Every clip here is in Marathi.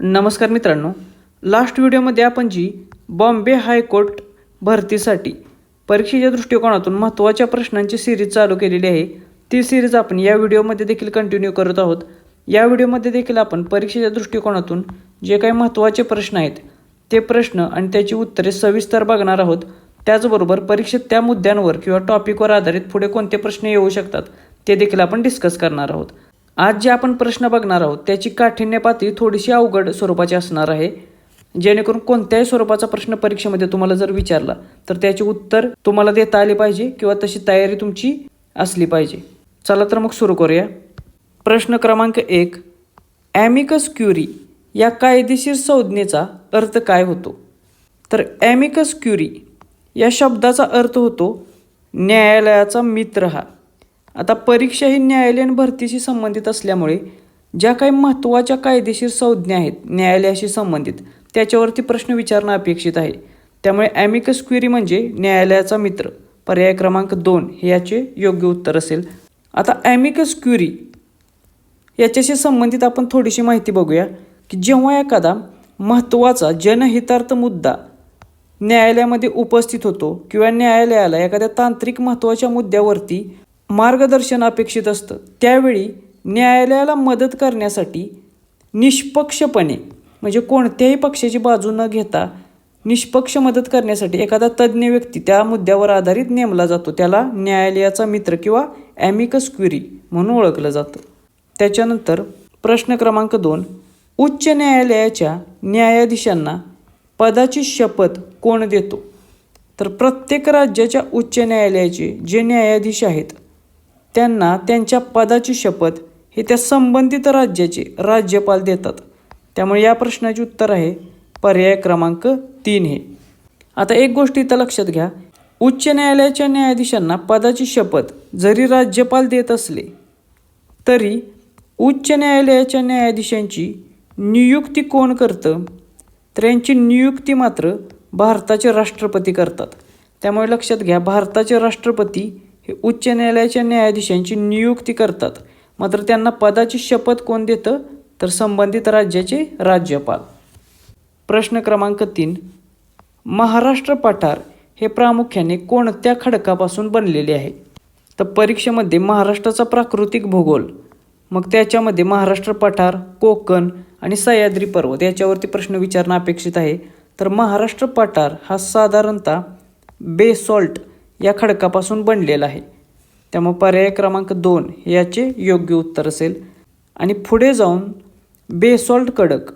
नमस्कार मित्रांनो, लास्ट व्हिडिओमध्ये आपण जी बॉम्बे हायकोर्ट भरतीसाठी परीक्षेच्या दृष्टिकोनातून महत्त्वाच्या प्रश्नांची सिरीज चालू केलेली आहे, ती सिरीज आपण या व्हिडिओमध्ये देखील कंटिन्यू करत आहोत. या व्हिडिओमध्ये देखील आपण परीक्षेच्या दृष्टिकोनातून जे काही महत्त्वाचे प्रश्न आहेत ते प्रश्न आणि त्याची उत्तरे सविस्तर बघणार आहोत. त्याचबरोबर परीक्षेत त्या मुद्द्यांवर किंवा टॉपिकवर आधारित पुढे कोणते प्रश्न येऊ शकतात ते देखील आपण डिस्कस करणार आहोत. आज जे आपण प्रश्न बघणार आहोत त्याची काठिण्य पातळी थोडीशी अवघड स्वरूपाची असणार आहे, जेणेकरून कोणत्याही स्वरूपाचा प्रश्न परीक्षेमध्ये तुम्हाला जर विचारला तर त्याचे उत्तर तुम्हाला देता आले पाहिजे किंवा तशी तयारी तुमची असली पाहिजे. चला तर मग सुरू करूया. प्रश्न क्रमांक 1, ॲमिकस क्युरी या कायदेशीर संज्ञेचा अर्थ काय होतो? तर ॲमिकस क्युरी या शब्दाचा अर्थ होतो न्यायालयाचा मित्र हा. आता परीक्षा ही न्यायालयीन भरतीशी संबंधित असल्यामुळे ज्या काही महत्त्वाच्या कायदेशीर संज्ञा आहेत न्यायालयाशी संबंधित त्याच्यावरती प्रश्न विचारणं अपेक्षित आहे. त्यामुळे ॲमिकस क्युरी म्हणजे न्यायालयाचा मित्र. पर्याय क्रमांक 2 हे याचे योग्य उत्तर असेल. आता ॲमिकस क्युरी याच्याशी संबंधित आपण थोडीशी माहिती बघूया की जेव्हा एखादा महत्त्वाचा जनहितार्थ मुद्दा न्यायालयामध्ये उपस्थित होतो किंवा न्यायालयाला एखाद्या तांत्रिक महत्त्वाच्या मुद्द्यावरती मार्गदर्शन अपेक्षित असतं, त्यावेळी न्यायालयाला मदत करण्यासाठी निष्पक्षपणे म्हणजे कोणत्याही पक्षाची बाजू न घेता निष्पक्ष मदत करण्यासाठी एखादा तज्ज्ञ व्यक्ती त्या मुद्द्यावर आधारित नेमला जातो. त्याला न्यायालयाचा मित्र किंवा ॲमिकस क्युरी म्हणून ओळखलं जातं. त्याच्यानंतर प्रश्न क्रमांक 2, उच्च न्यायालयाच्या न्यायाधीशांना पदाची शपथ कोण देतो? तर प्रत्येक राज्याच्या उच्च न्यायालयाचे जे न्यायाधीश आहेत त्यांना त्यांच्या पदाची शपथ हे त्या संबंधित राज्याचे राज्यपाल देतात. त्यामुळे या प्रश्नाचे उत्तर आहे पर्याय क्रमांक 3 हे. आता एक गोष्ट इथं लक्षात घ्या, उच्च न्यायालयाच्या न्यायाधीशांना पदाची शपथ जरी राज्यपाल देत असले तरी उच्च न्यायालयाच्या न्यायाधीशांची नियुक्ती कोण करतं? तर यांची नियुक्ती मात्र भारताचे राष्ट्रपती करतात. त्यामुळे लक्षात घ्या, भारताचे राष्ट्रपती हे उच्च न्यायालयाच्या न्यायाधीशांची नियुक्ती करतात, मात्र त्यांना पदाची शपथ कोण देतं? तर संबंधित राज्याचे राज्यपाल. प्रश्न क्रमांक 3, महाराष्ट्र पठार हे प्रामुख्याने कोणत्या खडकापासून बनलेले आहे? तर परीक्षेमध्ये महाराष्ट्राचा प्राकृतिक भूगोल, मग त्याच्यामध्ये महाराष्ट्र पठार, कोकण आणि सह्याद्री पर्वत याच्यावरती प्रश्न विचारणं अपेक्षित आहे. तर महाराष्ट्र पठार हा साधारणतः बेसॉल्ट या खडकापासून बनलेला आहे. त्यामुळे पर्याय क्रमांक 2 याचे योग्य उत्तर असेल. आणि पुढे जाऊन बेसॉल्ट खडक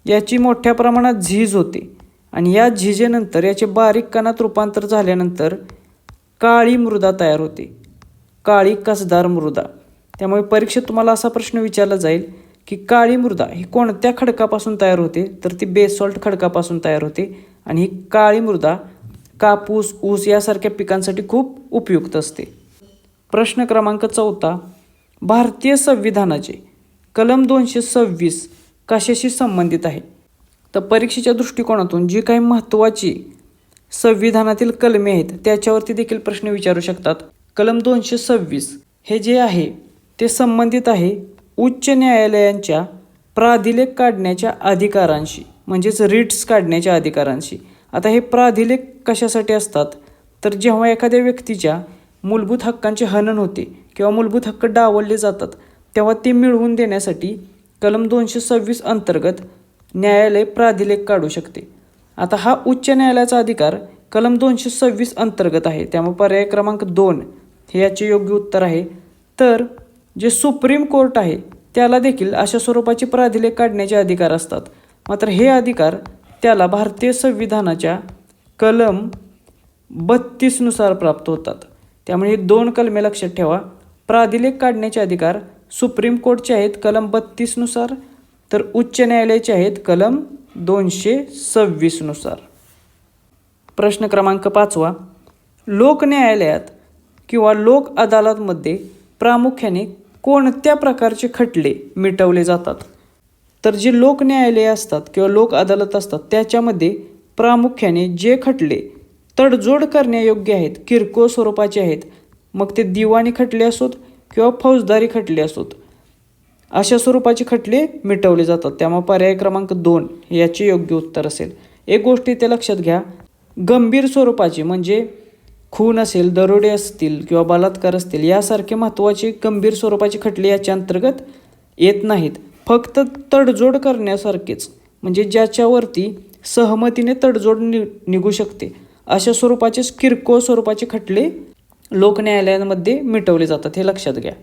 याची मोठ्या प्रमाणात झीज होते आणि या झीजेनंतर याचे बारीक कणात रूपांतर झाल्यानंतर काळी मृदा तयार होते, काळी कसदार मृदा. त्यामुळे परीक्षेत तुम्हाला असा प्रश्न विचारला जाईल की काळी मृदा ही कोणत्या खडकापासून तयार होते? तर ती बेसॉल्ट खडकापासून तयार होते आणि ही काळी मृदा कापूस, ऊस यासारख्या पिकांसाठी खूप उपयुक्त असते. प्रश्न क्रमांक 4, भारतीय संविधानाचे कलम 226 कशाशी संबंधित आहे? तर परीक्षेच्या दृष्टिकोनातून जी काही महत्त्वाची संविधानातील कलमे आहेत त्याच्यावरती देखील प्रश्न विचारू शकतात. कलम 226 हे जे आहे ते संबंधित आहे उच्च न्यायालयांच्या प्राधिलेख काढण्याच्या अधिकारांशी, म्हणजेच रिट्स काढण्याच्या अधिकारांशी. आता हे प्राधिलेख कशासाठी असतात? तर जेव्हा एखाद्या व्यक्तीच्या मूलभूत हक्कांचे हनन होते किंवा मूलभूत हक्क डावलले जातात तेव्हा ते मिळवून देण्यासाठी कलम 226 अंतर्गत न्यायालय प्राधिलेख काढू शकते. आता हा उच्च न्यायालयाचा अधिकार कलम 226 अंतर्गत आहे. त्यामुळे पर्याय क्रमांक 2 हे याचे योग्य उत्तर आहे. तर जे सुप्रीम कोर्ट आहे त्याला देखील अशा स्वरूपाचे प्राधिलेख काढण्याचे अधिकार असतात, मात्र हे अधिकार त्याला भारतीय संविधानाच्या कलम 32 नुसार प्राप्त होतात. त्यामुळे हे 2 कलमे लक्षात ठेवा. प्राधिलेख काढण्याचे अधिकार सुप्रीम कोर्टचे आहेत कलम 32 नुसार, तर उच्च न्यायालयाचे आहेत कलम 226 नुसार. प्रश्न क्रमांक 5, लोक न्यायालयात किंवा लोक अदालतमध्ये प्रामुख्याने कोणत्या प्रकारचे खटले मिटवले जातात? तर जे लोक न्यायालये असतात किंवा लोक अदालत असतात त्याच्यामध्ये प्रामुख्याने जे खटले तडजोड करण्यायोग्य आहेत, किरकोळ स्वरूपाचे आहेत, मग ते दिवाणी खटले असोत किंवा फौजदारी खटले असोत, अशा स्वरूपाचे खटले मिटवले जातात. त्यामुळे पर्याय क्रमांक 2 याचे योग्य उत्तर असेल. एक गोष्ट इथे लक्षात घ्या, गंभीर स्वरूपाचे म्हणजे खून असेल, दरोडे असतील किंवा बलात्कार असतील यासारखे महत्त्वाचे गंभीर स्वरूपाचे खटले याच्या अंतर्गत येत नाहीत. फक्त तडजोड करण्यासारखेच म्हणजे ज्याच्यावरती सहमतीने तडजोड निघू शकते अशा स्वरूपाचे किरकोळ स्वरूपाचे खटले लोक न्यायालयांमध्ये मिटवले जातात, हे लक्षात घ्या.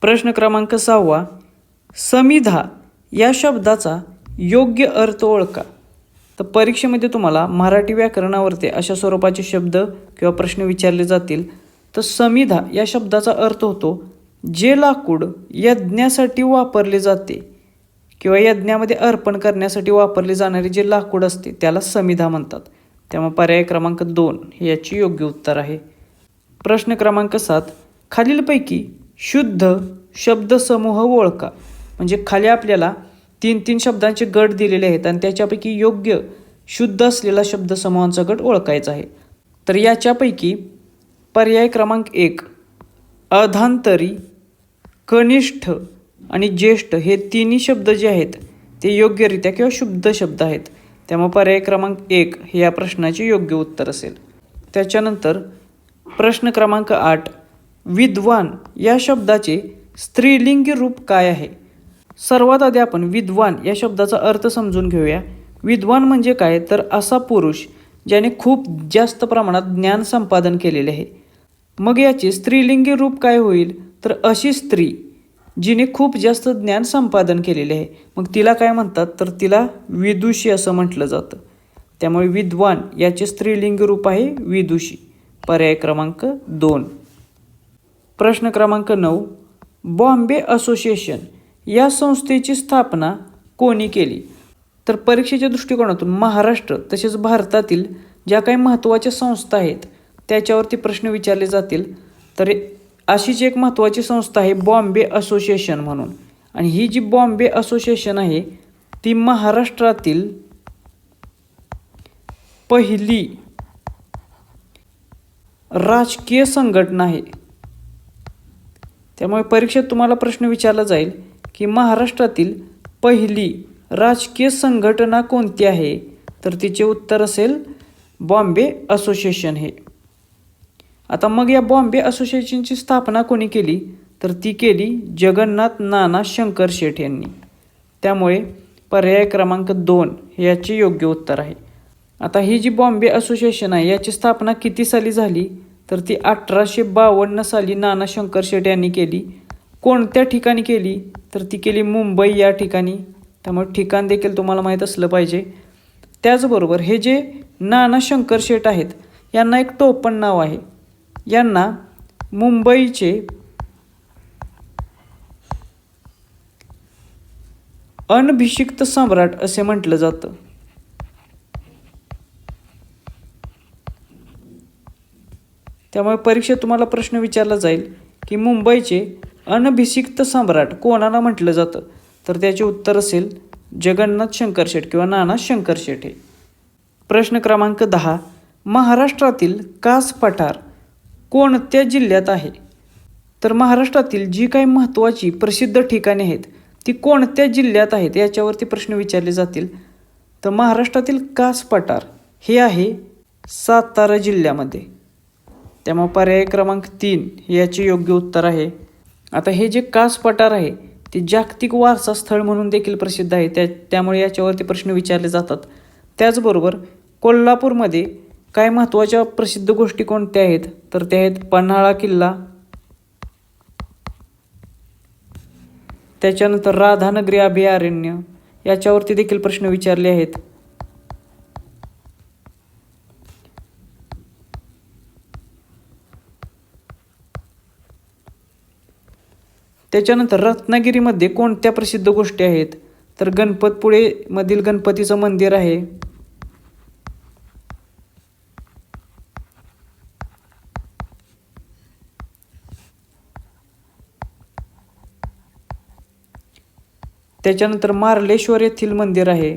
प्रश्न क्रमांक 6, समिधा या शब्दाचा योग्य अर्थ ओळखा. तर परीक्षेमध्ये तुम्हाला मराठी व्याकरणावरती अशा स्वरूपाचे शब्द किंवा प्रश्न विचारले जातील. तर समिधा या शब्दाचा अर्थ होतो जे लाकूड यज्ञासाठी वापरले जाते किंवा यज्ञामध्ये अर्पण करण्यासाठी वापरले जाणारे जे लाकूड असते त्याला समिधा म्हणतात. त्यामुळे पर्याय क्रमांक 2 याची योग्य उत्तर आहे. प्रश्न क्रमांक 7, खालीलपैकी शुद्ध शब्दसमूह ओळखा. म्हणजे खाली आपल्याला 3 शब्दांचे गट दिलेले आहेत आणि त्याच्यापैकी योग्य शुद्ध असलेला शब्दसमूहांचा गट ओळखायचा आहे. तर याच्यापैकी पर्याय क्रमांक 1 अधांतरी, कनिष्ठ आणि ज्येष्ठ हे तिन्ही शब्द जे आहेत ते योग्यरित्या किंवा शुद्ध शब्द आहेत. त्यामुळे पर्याय क्रमांक 1 हे या प्रश्नाचे योग्य उत्तर असेल. त्याच्यानंतर प्रश्न क्रमांक 8, विद्वान या शब्दाचे स्त्रीलिंगी रूप काय आहे. सर्वात आधी आपण विद्वान या शब्दाचा अर्थ समजून घेऊया. विद्वान म्हणजे काय, तर असा पुरुष ज्याने खूप जास्त प्रमाणात ज्ञान संपादन केलेले आहे. मग याचे स्त्रीलिंगी रूप काय होईल, तर अशी स्त्री जिने खूप जास्त ज्ञान संपादन केलेले आहे. मग तिला काय म्हणतात, तर तिला विदुषी असं म्हटलं जातं. त्यामुळे विद्वान याचे स्त्रीलिंगी रूप आहे विदुषी. पर्याय क्रमांक 2. प्रश्न क्रमांक 9, बॉम्बे असोसिएशन या संस्थेची स्थापना कोणी केली. तर परीक्षेच्या दृष्टिकोनातून महाराष्ट्र तसेच भारतातील ज्या काही महत्त्वाच्या संस्था आहेत त्याच्यावरती प्रश्न विचारले जातील. तर अशीच एक महत्त्वाची संस्था आहे बॉम्बे असोसिएशन म्हणून. आणि ही जी बॉम्बे असोसिएशन आहे ती महाराष्ट्रातील पहिली राजकीय संघटना आहे. त्यामुळे परीक्षेत तुम्हाला प्रश्न विचारला जाईल की महाराष्ट्रातील पहिली राजकीय संघटना कोणती आहे, तर तिचे उत्तर असेल बॉम्बे असोसिएशन हे. आता मग या बॉम्बे असोसिएशनची स्थापना कोणी केली, तर ती केली जगन्नाथ नाना शंकर शेठ यांनी. त्यामुळे पर्याय क्रमांक 2 हे याचे योग्य उत्तर आहे. आता ही जी बॉम्बे असोसिएशन आहे याची स्थापना किती साली झाली, तर ती 1852 साली नाना शंकर शेठ यांनी केली. कोणत्या ठिकाणी केली, तर ती केली मुंबई या ठिकाणी. त्यामुळे ठिकाण देखील तुम्हाला माहीत असलं पाहिजे. त्याचबरोबर हे जे नाना शंकर शेठ आहेत यांना एक टोपण नाव आहे. यांना मुंबईचे अनभिषिक्त सम्राट असे म्हटलं जातं. त्यामुळे परीक्षेत तुम्हाला प्रश्न विचारला जाईल की मुंबईचे अनभिषिक्त सम्राट कोणाला म्हटलं जातं, तर त्याचे उत्तर असेल जगन्नाथ शंकर शेठ किंवा नाना शंकर शेठ हे. प्रश्न क्रमांक 10, महाराष्ट्रातील कास पठार कोणत्या जिल्ह्यात आहे. तर महाराष्ट्रातील जी काही महत्त्वाची प्रसिद्ध ठिकाणे आहेत ती कोणत्या जिल्ह्यात आहेत याच्यावरती प्रश्न विचारले जातील. तर महाराष्ट्रातील कास पठार हे आहे सातारा जिल्ह्यामध्ये. त्यामुळे पर्याय क्रमांक 3 याचे योग्य उत्तर आहे. आता हे जे कास पठार आहे ते जागतिक वारसा स्थळ म्हणून देखील प्रसिद्ध आहे. त्यामुळे याच्यावरती प्रश्न विचारले जातात. त्याचबरोबर कोल्हापूरमध्ये काय महत्त्वाच्या प्रसिद्ध गोष्टी कोणत्या आहेत, तर त्या आहेत पन्हाळा किल्ला, त्याच्यानंतर राधानगरी अभयारण्य, याच्यावरती देखील प्रश्न विचारले आहेत. त्याच्यानंतर रत्नागिरीमध्ये कोणत्या प्रसिद्ध गोष्टी आहेत, तर गणपतपुळे मधील गणपतीचं मंदिर आहे. त्याच्यानंतर मार्लेश्वर येथील मंदिर आहे.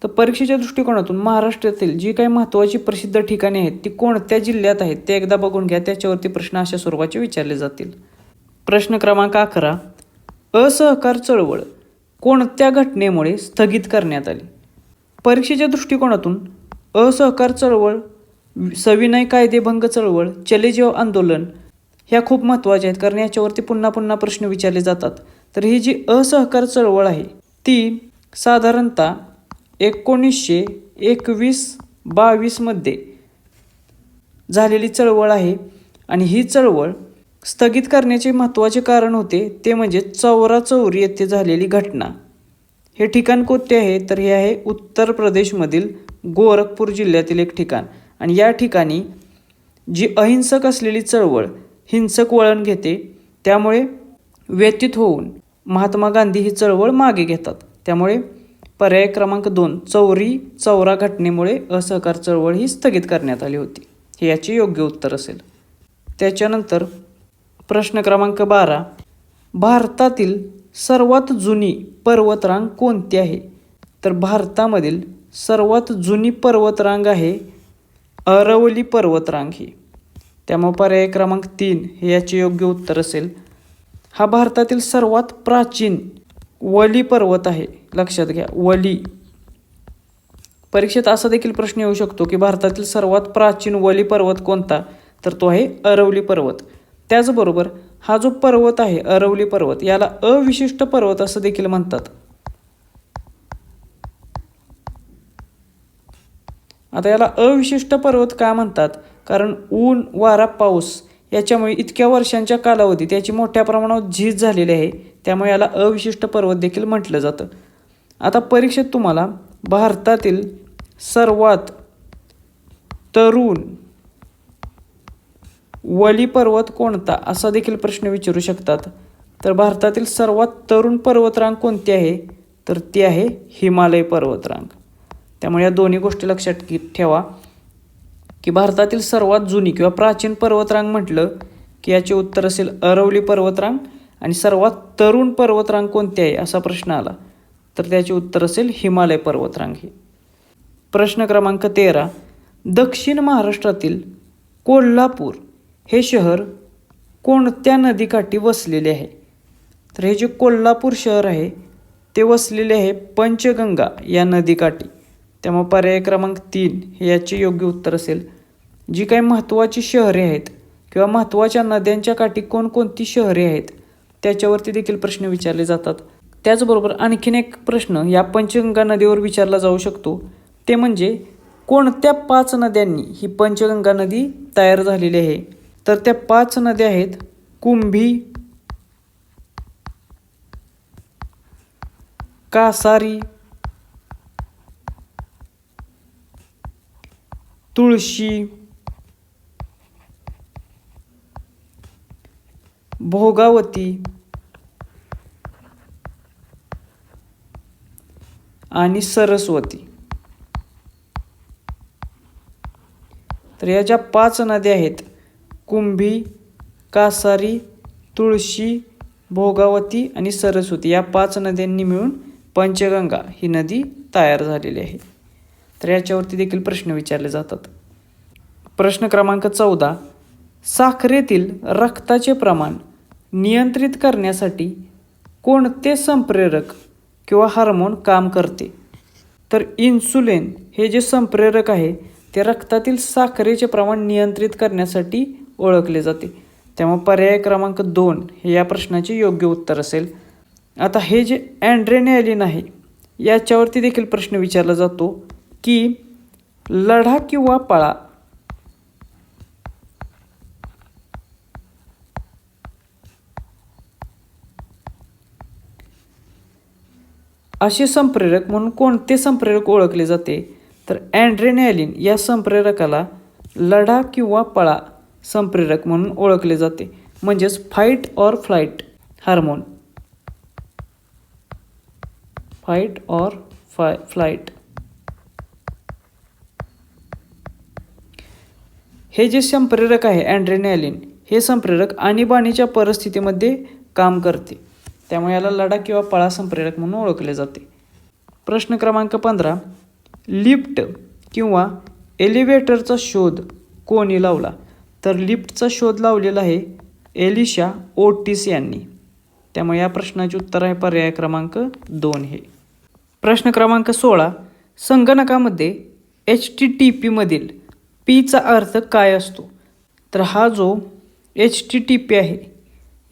तर परीक्षेच्या दृष्टिकोनातून महाराष्ट्रातील जी काही महत्त्वाची प्रसिद्ध ठिकाणे आहेत ती कोणत्या जिल्ह्यात आहेत ते एकदा बघून घ्या. त्याच्यावरती प्रश्न अशा स्वरूपाचे विचारले जातील. प्रश्न क्रमांक 11. असहकार चळवळ कोणत्या घटनेमुळे स्थगित करण्यात आली? परीक्षेच्या दृष्टिकोनातून असहकार चळवळ, सविनय कायदेभंग चळवळ, चले जाव आंदोलन ह्या खूप महत्त्वाच्या आहेत, कारण याच्यावरती पुन्हा पुन्हा प्रश्न विचारले जातात. तर ही जी असहकार चळवळ आहे ती साधारणतः 1921-22 मध्ये झालेली चळवळ आहे. आणि ही चळवळ स्थगित करण्याचे महत्त्वाचे कारण होते ते म्हणजे चौराचौरी येथे झालेली घटना. हे ठिकाण कोणते आहे? तर हे आहे उत्तर प्रदेशमधील गोरखपूर जिल्ह्यातील एक ठिकाण. आणि या ठिकाणी जी अहिंसक असलेली चळवळ हिंसक वळण घेते, त्यामुळे व्यथित होऊन महात्मा गांधी ही चळवळ मागे घेतात. त्यामुळे पर्याय क्रमांक 2 चौरा घटनेमुळे असहकार चळवळ ही स्थगित करण्यात आली होती, हे याचे योग्य उत्तर असेल. त्याच्यानंतर प्रश्न क्रमांक 12. भारतातील सर्वात जुनी पर्वतरांग कोणती आहे? तर भारतामधील सर्वात जुनी पर्वतरांग आहे अरवली पर्वतरांग ही. त्यामुळे पर्याय क्रमांक 3 हे याचे योग्य उत्तर असेल. हा भारतातील सर्वात प्राचीन वली पर्वत आहे, लक्षात घ्या वली. परीक्षेत असा देखील प्रश्न येऊ शकतो की भारतातील सर्वात प्राचीन वली पर्वत कोणता? तर तो आहे अरवली पर्वत. त्याचबरोबर हा जो पर्वत आहे अरवली पर्वत याला अविशिष्ट पर्वत असं देखील म्हणतात. आता याला अविशिष्ट पर्वत का म्हणतात? कारण ऊन, वारा, पाऊस याच्यामुळे इतक्या वर्षांच्या कालावधीत याची मोठ्या प्रमाणात झीज झालेली आहे, त्यामुळे याला अविशिष्ट पर्वत देखील म्हटलं जातं. आता परीक्षेत तुम्हाला भारतातील सर्वात तरुण वली पर्वत कोणता असा देखील प्रश्न विचारू शकतात. तर भारतातील सर्वात तरुण पर्वतरांग कोणती आहे? तर ती आहे हिमालय पर्वतरांग. त्यामुळे या दोन्ही गोष्टी लक्षात ठेवा की भारतातील सर्वात जुनी किंवा प्राचीन पर्वतरांग म्हटलं की याचे उत्तर असेल अरवली पर्वतरांग. आणि सर्वात तरुण पर्वतरांग कोणती आहे असा प्रश्न आला तर त्याचे उत्तर असेल हिमालय पर्वतरांग ही. प्रश्न क्रमांक 13. दक्षिण महाराष्ट्रातील कोल्हापूर हे शहर कोणत्या नदीकाठी वसलेले आहे? तर हे जे कोल्हापूर शहर आहे ते वसलेले आहे पंचगंगा या नदीकाठी. त्यामुळे पर्याय क्रमांक 3 हे याचे योग्य उत्तर असेल. जी काही महत्त्वाची शहरे आहेत किंवा महत्त्वाच्या नद्यांच्या काठी कोणकोणती शहरे आहेत त्याच्यावरती देखील प्रश्न विचारले जातात. त्याचबरोबर आणखीन एक प्रश्न या पंचगंगा नदीवर विचारला जाऊ शकतो, ते म्हणजे कोणत्या 5 नद्यांनी ही पंचगंगा नदी तयार झालेली आहे? तर त्या 5 नद्या आहेत कुंभी, कासारी, तुळशी, भोगावती आणि सरस्वती. तर या ज्या 5 नद्या आहेत कुंभी, कासारी, तुळशी, भोगावती आणि सरस्वती या 5 नद्यांनी मिळून पंचगंगा ही नदी तयार झालेली आहे. तर याच्यावरती देखील प्रश्न विचारले जातात. प्रश्न क्रमांक 14. साखरेतील रक्ताचे प्रमाण नियंत्रित करण्यासाठी कोणते संप्रेरक किंवा हार्मोन काम करते? तर इन्सुलिन हे जे संप्रेरक आहे ते रक्तातील साखरेचे प्रमाण नियंत्रित करण्यासाठी ओळखले जाते. त्यामुळे पर्याय क्रमांक 2 हे या प्रश्नाचे योग्य उत्तर असेल. आता हे जे ॲड्रेनालिन आहे याच्यावरती देखील प्रश्न विचारला जातो की लढा किंवा पळा असे संप्रेरक म्हणून कोणते संप्रेरक ओळखले जाते? तर ॲड्रेनालिन या संप्रेरकाला लढा किंवा पळा संप्रेरक म्हणून ओळखले जाते, म्हणजेच fight or flight hormone. Fight or flight हे जे संप्रेरक आहे ॲड्रेनालिन हे संप्रेरक आणीबाणीच्या परिस्थितीमध्ये काम करते, त्यामुळे याला लढा किंवा पळा संप्रेरक म्हणून ओळखले जाते. प्रश्न क्रमांक 15. लिफ्ट किंवा एलिव्हेटरचा शोध कोणी लावला? तर लिफ्टचा शोध लावलेला आहे एलिशा ओटिस यांनी. त्यामुळे या प्रश्नाचे उत्तर आहे पर्याय क्रमांक 2 हे. प्रश्न क्रमांक 16. संगणकामध्ये HTTP मधील पीचा अर्थ काय असतो? तर हा जो HTTP आहे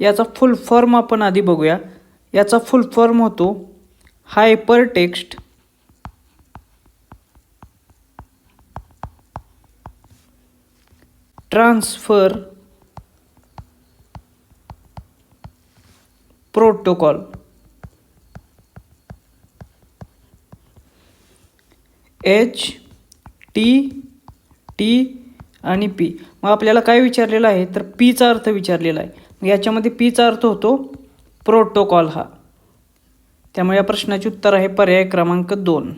याचा फुल फॉर्म आपण आधी बघूया. याचा फुल फॉर्म होतो hyper text transfer protocol. HTT आणि P. मग आपल्याला काय विचारलेलं आहे? तर पीचा अर्थ विचारलेला आहे. मग याच्यामध्ये पीचा अर्थ होतो प्रोटोकॉल हा. त्यामुळे या प्रश्नाचे उत्तर आहे पर्याय क्रमांक 2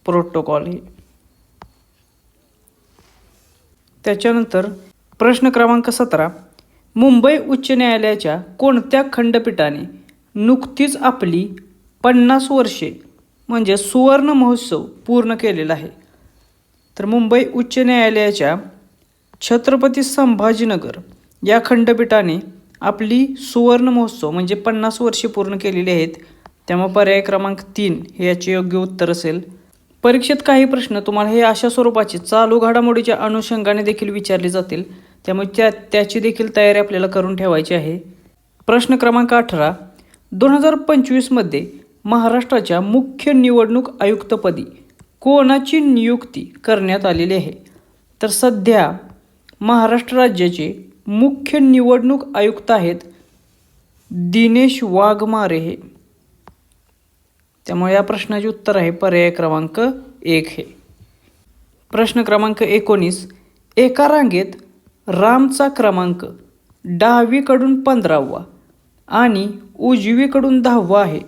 प्रोटोकॉल हे. त्याच्यानंतर प्रश्न क्रमांक 17. मुंबई उच्च न्यायालयाच्या कोणत्या खंडपीठाने नुकतीच आपली 50 वर्षे म्हणजे सुवर्ण महोत्सव पूर्ण केलेला आहे? तर मुंबई उच्च न्यायालयाच्या छत्रपती संभाजीनगर या खंडपीठाने आपली सुवर्ण महोत्सव म्हणजे 50 वर्षे पूर्ण केलेली आहेत. त्यामुळे पर्याय क्रमांक 3 हे याचे योग्य उत्तर असेल. परीक्षेत काही प्रश्न तुम्हाला हे अशा स्वरूपाचे चालू घडामोडीच्या अनुषंगाने देखील विचारले जातील. त्यामुळे त्याची देखील तयारी आपल्याला करून ठेवायची आहे. प्रश्न क्रमांक 18. 2025 मध्ये महाराष्ट्राच्या मुख्य निवडणूक आयुक्तपदी कोणाची नियुक्ती करण्यात आलेली आहे? तर सध्या महाराष्ट्र राज्याचे मुख्य निवडणूक आयुक्त आहेत दिनेश वाघमारे हे. त्यामुळे या प्रश्नाचे उत्तर आहे पर्याय क्रमांक 1 हे. प्रश्न क्रमांक 19. एका रांगेत रामचा क्रमांक डावीकडून 15वा आणि उजवीकडून 10वा आहे,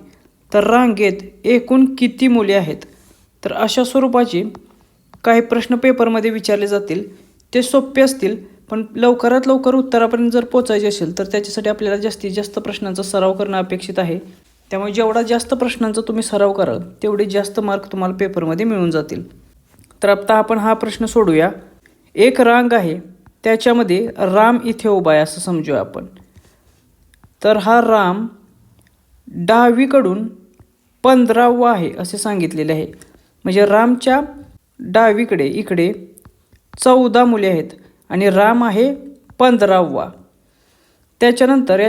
तर रांगेत एकूण किती मुले आहेत? तर अशा स्वरूपाचे काही प्रश्न पेपरमध्ये विचारले जातील. ते सोपे असतील, पण लवकरात लवकर उत्तरापर्यंत जर पोचायचे असेल तर त्याच्यासाठी आपल्याला जास्तीत जास्त प्रश्नांचा सराव करणं अपेक्षित आहे. त्यामुळे जेवढा जास्त प्रश्नांचा तुम्ही सराव कराल तेवढे जास्त मार्क तुम्हाला पेपरमध्ये मिळून जातील. तर आता आपण हा प्रश्न सोडूया. एक रांग आहे, त्याच्यामध्ये राम इथे उभा आहे असं समजूया आपण. तर हा राम डावीकडून 15वा आहे असे सांगितलेले आहे. म्हणजे रामच्या डावीकडे इकडे 14 मुले आहेत आणि राम आहे 15वा. त्याच्यानंतर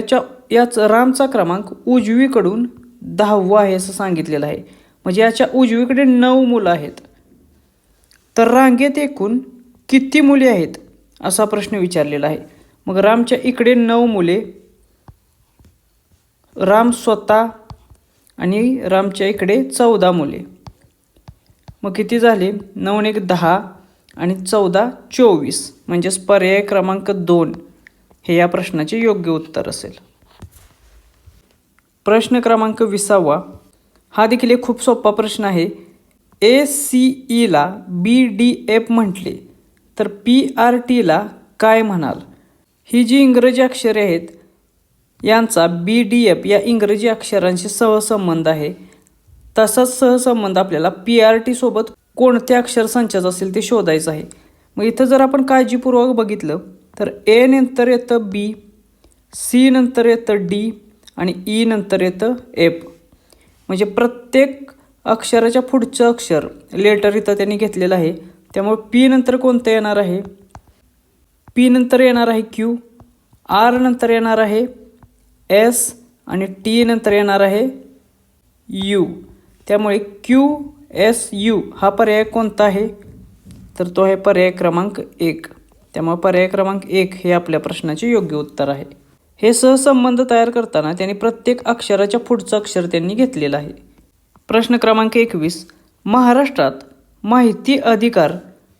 याच रामचा क्रमांक उजवीकडून 10वा आहे असं सांगितलेलं आहे. म्हणजे याच्या उजवीकडे 9 मुलं आहेत. तर रांगेत एकूण किती मुले आहेत असा प्रश्न विचारलेला आहे. मग रामच्या इकडे 9 मुले, राम स्वतः आणि रामच्या इकडे 14 मुले. मग किती झाले? 9 1 10 आणि 14 24. म्हणजेच पर्याय क्रमांक 2 हे या प्रश्नाचे योग्य उत्तर असेल. प्रश्न क्रमांक 20वा. हा देखील एक खूप सोपा प्रश्न आहे. ACEला BDF म्हटले तर PRTला काय म्हणाल? ही जी इंग्रजी अक्षरे आहेत यांचा BDF या इंग्रजी अक्षरांशी सहसंबंध आहे. तसाच सहसंबंध आपल्याला PRT सोबत कोणत्या अक्षर संचाचा असेल ते शोधायचं आहे. मग इथं जर आपण काळजीपूर्वक बघितलं तर A नंतर येतं B, C नंतर येतं D आणि E नंतर येतं F. म्हणजे प्रत्येक अक्षराच्या पुढचं अक्षर लेटर इथं त्यांनी घेतलेलं आहे. त्यामुळे P नंतर कोणतं येणार आहे? P नंतर येणार आहे Q, R नंतर येणार आहे S आणि T नंतर येणार आहे U. त्यामुळे QSU हा पर्याय कोणता आहे? तर तो आहे पर्याय क्रमांक 1. त्यामुळे पर्याय क्रमांक 1 हे आपल्या प्रश्नाचे योग्य उत्तर आहे. हे सहसंबंध तयार करताना त्यांनी प्रत्येक अक्षराच्या पुढचं अक्षर त्यांनी घेतलेलं आहे. प्रश्न क्रमांक 21. महाराष्ट्रात माहिती अधिकार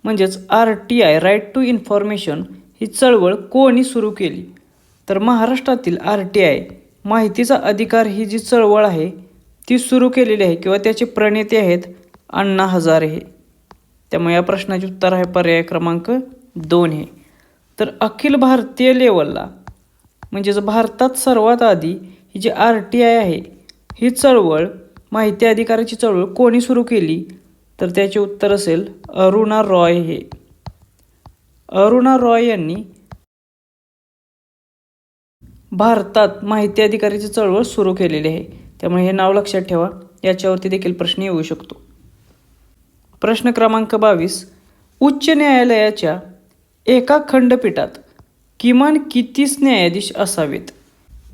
म्हणजेच RTI राईट टू इन्फॉर्मेशन ही चळवळ कोणी सुरू केली? तर महाराष्ट्रातील RTI माहितीचा अधिकार ही जी चळवळ आहे ती सुरू केलेली आहे किंवा त्याचे प्रणेते आहेत अण्णा हजारे हे. त्यामुळे या प्रश्नाचे उत्तर आहे पर्याय क्रमांक 2 हे. तर अखिल भारतीय लेवलला म्हणजेच भारतात सर्वात आधी ही जी RTI आहे ही चळवळ माहिती अधिकाराची चळवळ कोणी सुरू केली? तर त्याचे उत्तर असेल अरुणा रॉय हे. अरुणा रॉय यांनी भारतात माहिती अधिकाराची चळवळ सुरू केलेली आहे. त्यामुळे हे नाव लक्षात ठेवा, याच्यावरती देखील प्रश्न येऊ शकतो. प्रश्न क्रमांक 22. उच्च न्यायालयाच्या एका खंडपीठात किमान किती न्यायाधीश असावेत?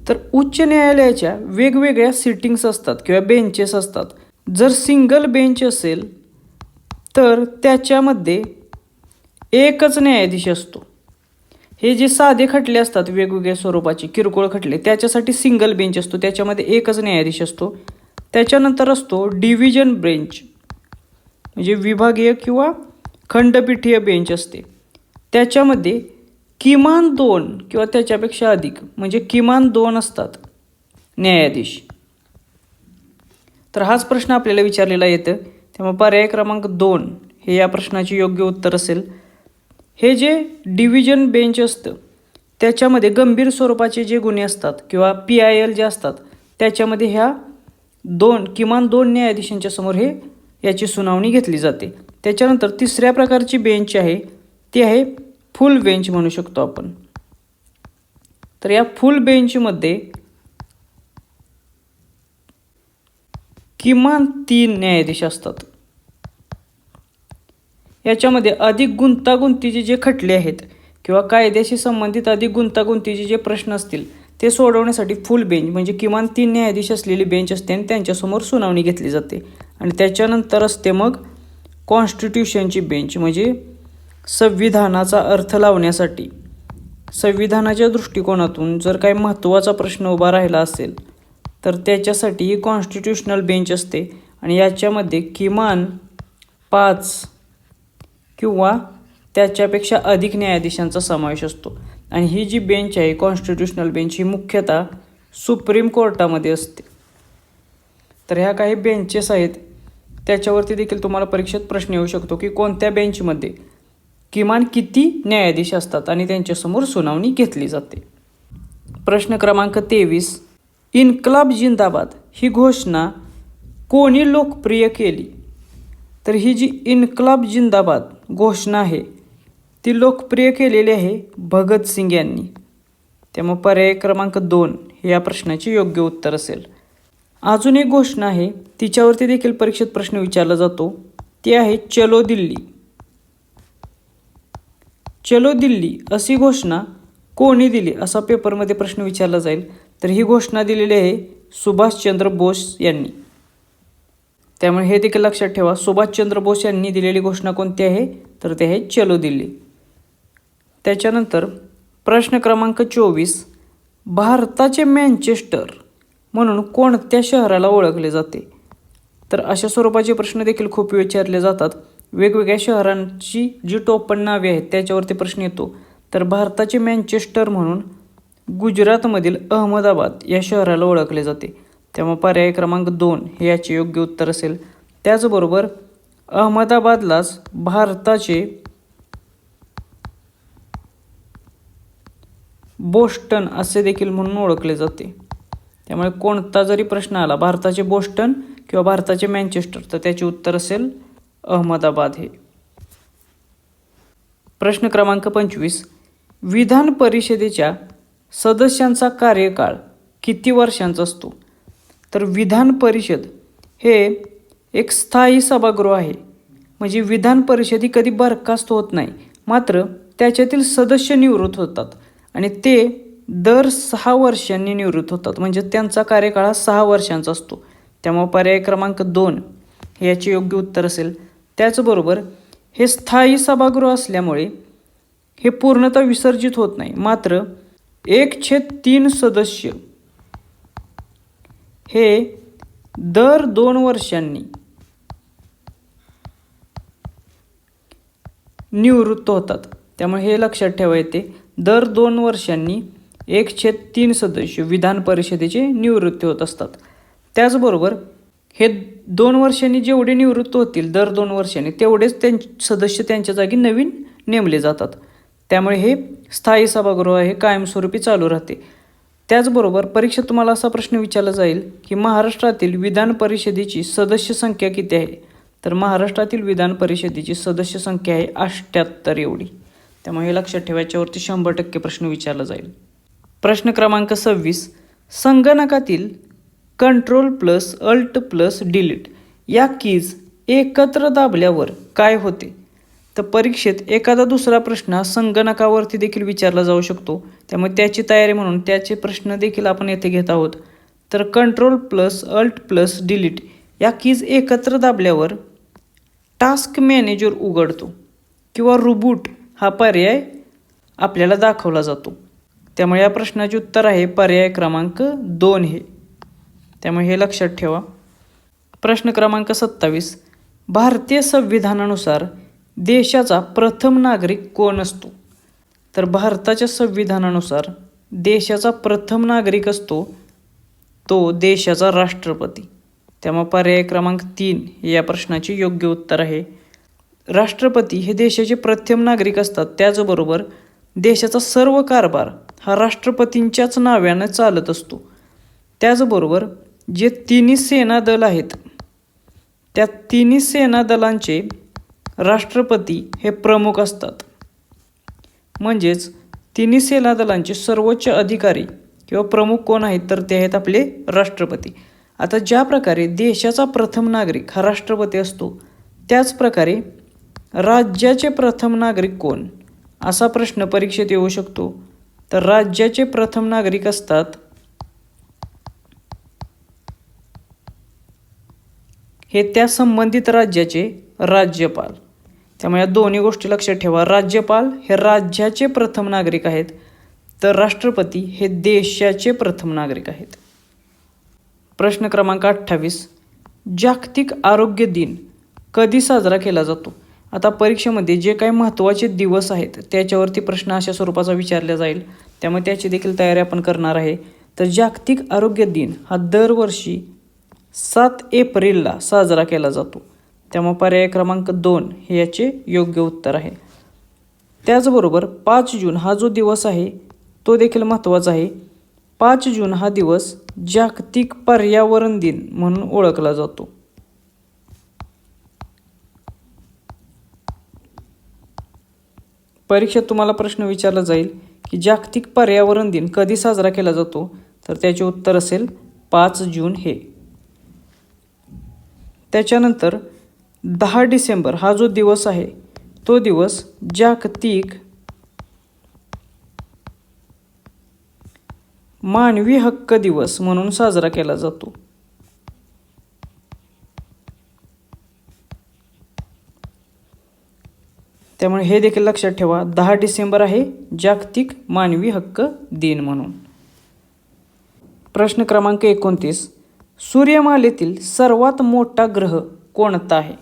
तर उच्च न्यायालयाच्या वेगवेगळ्या सिटिंग्स असतात किंवा बेंचेस असतात. जर सिंगल बेंच असेल तर त्याच्यामध्ये एकच न्यायाधीश असतो. हे जे साधे खटले असतात वेगवेगळ्या स्वरूपाचे किरकोळ खटले, त्याच्यासाठी सिंगल बेंच असतो, त्याच्यामध्ये एकच न्यायाधीश असतो. त्याच्यानंतर असतो डिव्हिजन बेंच, म्हणजे विभागीय किंवा खंडपीठीय बेंच असते. त्याच्यामध्ये किमान 2 किंवा त्याच्यापेक्षा अधिक म्हणजे किमान 2 असतात न्यायाधीश. तर हाच प्रश्न आपल्याला विचारलेला येतं. त्यामुळे पर्याय क्रमांक 2 हे या प्रश्नाचे योग्य उत्तर असेल. हे जे डिव्हिजन बेंच असतं त्याच्यामध्ये गंभीर स्वरूपाचे जे गुन्हे असतात किंवा PIL जे असतात त्याच्यामध्ये ह्या किमान 2 न्यायाधीशांच्या समोर याची सुनावणी घेतली जाते. त्याच्यानंतर तिसऱ्या प्रकारची बेंच आहे ती आहे फुल बेंच म्हणू शकतो आपण. तर या फुल बेंचमध्ये किमान 3 न्यायाधीश असतात. याच्यामध्ये अधिक गुंतागुंतीचे जे खटले आहेत किंवा कायद्याशी संबंधित अधिक गुंतागुंतीचे जे प्रश्न असतील ते सोडवण्यासाठी फुल बेंच म्हणजे किमान 3 न्यायाधीश असलेली बेंच असते आणि त्यांच्यासमोर सुनावणी घेतली जाते. आणि त्याच्यानंतर असते मग कॉन्स्टिट्यूशनची बेंच, म्हणजे संविधानाचा अर्थ लावण्यासाठी संविधानाच्या दृष्टिकोनातून जर काही महत्त्वाचा प्रश्न उभा राहिला असेल तर त्याच्यासाठी ही कॉन्स्टिट्यूशनल बेंच असते. आणि याच्यामध्ये किमान 5 किंवा त्याच्यापेक्षा अधिक न्यायाधीशांचा समावेश असतो. आणि ही जी बेंच आहे कॉन्स्टिट्यूशनल बेंच ही मुख्यतः सुप्रीम कोर्टामध्ये असते. तर ह्या काही बेंचेस आहेत, त्याच्यावरती देखील तुम्हाला परीक्षेत प्रश्न येऊ शकतो की कोणत्या बेंचमध्ये किमान किती न्यायाधीश असतात आणि त्यांच्यासमोर सुनावणी घेतली जाते. प्रश्न क्रमांक 23. इन्कलाब जिंदाबाद ही घोषणा कोणी लोकप्रिय केली? तर ही जी इन्कलाब जिंदाबाद घोषणा आहे ती लोकप्रिय केलेली आहे भगतसिंग यांनी. त्यामुळे पर्याय क्रमांक 2 हे या प्रश्नाचे योग्य उत्तर असेल. अजून एक घोषणा आहे तिच्यावरती देखील परीक्षेत प्रश्न विचारला जातो, ती आहे चलो दिल्ली. चलो दिल्ली अशी घोषणा कोणी दिली असा पेपरमध्ये प्रश्न विचारला जाईल. तर ही घोषणा दिलेली आहे सुभाषचंद्र बोस यांनी. त्यामुळे हे देखील लक्षात ठेवा, सुभाषचंद्र बोस यांनी दिलेली घोषणा कोणती आहे तर ते आहे चलो दिल्ली. त्याच्यानंतर प्रश्न क्रमांक 24. भारताचे मँचेस्टर म्हणून कोणत्या शहराला ओळखले जाते? तर अशा स्वरूपाचे प्रश्न देखील खूप विचारले जातात. वेगवेगळ्या शहरांची जी टोपण नावे आहेत त्याच्यावरती प्रश्न येतो. तर भारताचे मँचेस्टर म्हणून गुजरातमधील अहमदाबाद या शहराला ओळखले जाते. त्यामुळे पर्याय क्रमांक 2 हे याचे योग्य उत्तर असेल. त्याचबरोबर अहमदाबादलाच भारताचे बोस्टन असे देखील म्हणून ओळखले जाते. त्यामुळे कोणता जरी प्रश्न आला भारताचे बोस्टन किंवा भारताचे मँचेस्टर तर त्याचे उत्तर असेल अहमदाबाद हे. प्रश्न क्रमांक 25. विधान परिषदेच्या सदस्यांचा कार्यकाळ किती वर्षांचा असतो? तर विधान परिषद हे एक स्थायी सभागृह आहे, म्हणजे विधान परिषद ही कधी बरखास्त होत नाही, मात्र त्याच्यातील सदस्य निवृत्त होतात आणि ते दर 6 वर्षांनी निवृत्त होतात, म्हणजे त्यांचा कार्यकाळ हा 6 वर्षांचा असतो. त्यामुळे पर्याय क्रमांक 2 हे याचे योग्य उत्तर असेल. त्याचबरोबर हे स्थायी सभागृह असल्यामुळे हे पूर्णतः विसर्जित होत नाही, मात्र 1/3 सदस्य हे दर 2 वर्षांनी निवृत्त होतात. त्यामुळे हे लक्षात ठेवा येते, दर 2 वर्षांनी 1/3 सदस्य विधान परिषदेचे निवृत्ती होत असतात. त्याचबरोबर हे 2 वर्षांनी जेवढे निवृत्त होतील दर 2 वर्षांनी तेवढेच सदस्य त्यांच्या जागी नवीन नेमले जातात. त्यामुळे हे स्थायी सभागृह हे कायमस्वरूपी चालू राहते. त्याचबरोबर परीक्षेत तुम्हाला असा प्रश्न विचारला जाईल की महाराष्ट्रातील विधान परिषदेची सदस्य संख्या किती आहे? तर महाराष्ट्रातील विधान परिषदेची सदस्य संख्या आहे 78 एवढी. त्यामुळे हे लक्षात ठेवा, याच्यावरती 100% प्रश्न विचारला जाईल. प्रश्न क्रमांक 26. संगणकातील Ctrl+Alt+Delete या कीज एकत्र दाबल्यावर काय होते? तर परीक्षेत एखादा दुसरा प्रश्न हा संगणकावरती देखील विचारला जाऊ शकतो. त्यामुळे त्याची तयारी म्हणून त्याचे प्रश्न देखील आपण येथे घेत आहोत. तर Ctrl+Alt+Delete या कीज एकत्र दाबल्यावर टास्क मॅनेजर उघडतो किंवा रिबूट हा पर्याय आपल्याला दाखवला जातो. त्यामुळे या प्रश्नाचे उत्तर आहे पर्याय क्रमांक 2 हे. त्यामुळे हे लक्षात ठेवा. प्रश्न क्रमांक 27. भारतीय संविधानानुसार देशाचा प्रथम नागरिक कोण असतो? तर भारताच्या संविधानानुसार देशाचा प्रथम नागरिक असतो तो देशाचा राष्ट्रपती. त्यामुळे पर्याय क्रमांक 3 हे या प्रश्नाचे योग्य उत्तर आहे. राष्ट्रपती हे देशाचे प्रथम नागरिक असतात. त्याचबरोबर देशाचा सर्व कारभार हा राष्ट्रपतींच्याच नावाने चालत असतो. त्याचबरोबर जे तिन्ही सेना दल आहेत त्या तिन्ही सेना दलांचे राष्ट्रपती हे प्रमुख असतात. म्हणजेच तिन्ही सेना दलांचे सर्वोच्च अधिकारी किंवा प्रमुख कोण आहेत? तर ते आहेत आपले राष्ट्रपती. आता ज्या प्रकारे देशाचा प्रथम नागरिक हा राष्ट्रपती असतो, त्याच प्रकारे राज्याचे प्रथम नागरिक कोण? असा प्रश्न परीक्षेत येऊ शकतो. तर राज्याचे प्रथम नागरिक असतात हे त्या संबंधित राज्याचे राज्यपाल. त्यामुळे या दोन्ही गोष्टी लक्षात ठेवा. राज्यपाल हे राज्याचे प्रथम नागरिक आहेत, तर राष्ट्रपती हे देशाचे प्रथम नागरिक आहेत. प्रश्न क्रमांक 28. जागतिक आरोग्य दिन कधी साजरा केला जातो? आता परीक्षेमध्ये जे काही महत्त्वाचे दिवस आहेत त्याच्यावरती प्रश्न अशा स्वरूपाचा विचारला जाईल. त्यामुळे त्याची देखील तयारी आपण करणार आहे. तर जागतिक आरोग्य दिन हा दरवर्षी 7 एप्रिलला साजरा केला जातो. त्यामुळे पर्याय क्रमांक 2 हे याचे योग्य उत्तर आहे. त्याचबरोबर 5 जून हा जो दिवस आहे तो देखील महत्त्वाचा आहे. 5 जून हा दिवस जागतिक पर्यावरण दिन म्हणून ओळखला जातो. परीक्षेत तुम्हाला प्रश्न विचारला जाईल की जागतिक पर्यावरण दिन कधी साजरा केला जातो? तर त्याचे उत्तर असेल 5 जून हे. त्याच्यानंतर 10 डिसेंबर हा जो दिवस आहे तो दिवस जागतिक मानवी हक्क दिवस म्हणून साजरा केला जातो. त्यामुळे हे देखील लक्षात ठेवा, 10 डिसेंबर आहे जागतिक मानवी हक्क दिन म्हणून. प्रश्न क्रमांक 29. सूर्यमालेतील सर्वात मोठा ग्रह कोणता आहे?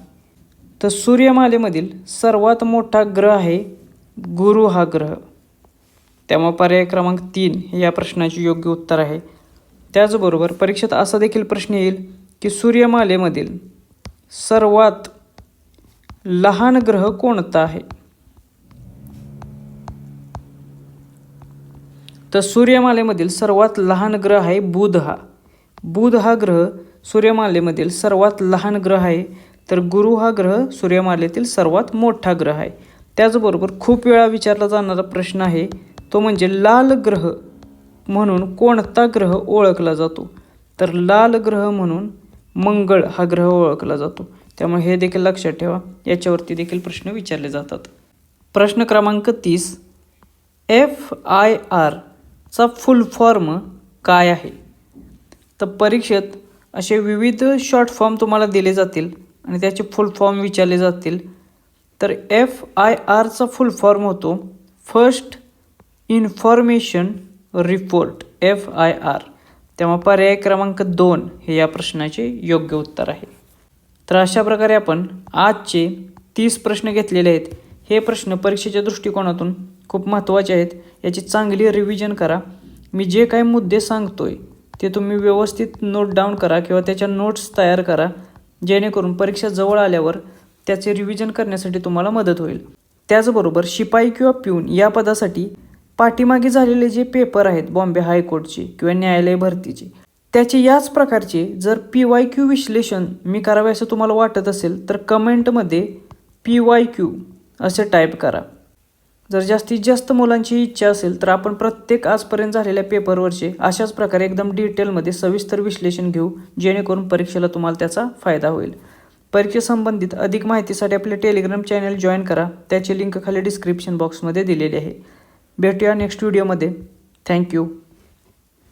तर सूर्यमालेमधील सर्वात मोठा ग्रह आहे गुरु हा ग्रह. त्यामुळे पर्याय क्रमांक 3 हे या प्रश्नाचे योग्य उत्तर आहे. त्याचबरोबर परीक्षेत असा देखील प्रश्न येईल की सूर्यमालेमधील सर्वात लहान ग्रह कोणता आहे? तर सूर्यमालेमधील सर्वात लहान ग्रह आहे बुध हा. बुध हा ग्रह सूर्यमालेमधील सर्वात लहान ग्रह आहे, तर गुरु हा ग्रह सूर्यमालेतील सर्वात मोठा ग्रह आहे. त्याचबरोबर खूप वेळा विचारला जाणारा प्रश्न आहे तो म्हणजे लाल ग्रह म्हणून कोणता ग्रह ओळखला जातो? तर लाल ग्रह म्हणून मंगळ हा ग्रह ओळखला जातो. त्यामुळे हे देखील लक्षात ठेवा, याच्यावरती देखील प्रश्न विचारले जातात. प्रश्न क्रमांक 30. FIR चा फुल फॉर्म काय आहे? तर परीक्षेत असे विविध शॉर्ट फॉर्म तुम्हाला दिले जातील आणि त्याचे फुल फॉर्म विचारले जातील. तर FIR चा फुल फॉर्म होतो फर्स्ट इन्फॉर्मेशन रिपोर्ट FIR. तेव्हा पर्याय क्रमांक 2 हे या प्रश्नाचे योग्य उत्तर आहे. तर अशा प्रकारे आपण आजचे 30 प्रश्न घेतलेले आहेत. हे प्रश्न परीक्षेच्या दृष्टिकोनातून खूप महत्त्वाचे आहेत. याची चांगली रिव्हिजन करा. मी जे काही मुद्दे सांगतोय ते तुम्ही व्यवस्थित नोट डाऊन करा किंवा त्याच्या नोट्स तयार करा, जेणेकरून परीक्षा जवळ आल्यावर त्याचे रिव्हिजन करण्यासाठी तुम्हाला मदत होईल. त्याचबरोबर शिपाई किंवा प्यून या पदासाठी पाठीमागे झालेले जे पेपर आहेत बॉम्बे हायकोर्टचे किंवा न्यायालय भरतीचे, त्याचे याच प्रकारचे जर PYQ विश्लेषण मी करावे असं तुम्हाला वाटत असेल तर कमेंटमध्ये PYQ असे टाईप करा. जर जास्तीत जास्त मुलांची इच्छा असेल तर आपण प्रत्येक आजपर्यंत झालेल्या पेपरवरचे अशाच प्रकारे एकदम डिटेलमध्ये सविस्तर विश्लेषण घेऊ, जेणेकरून परीक्षेला तुम्हाला त्याचा फायदा होईल. परीक्षेसंबंधित अधिक माहितीसाठी आपले टेलिग्राम चॅनल जॉईन करा. त्याची लिंक खाली डिस्क्रिप्शन बॉक्समध्ये दिलेली आहे. भेटूया नेक्स्ट व्हिडिओमध्ये. थँक्यू.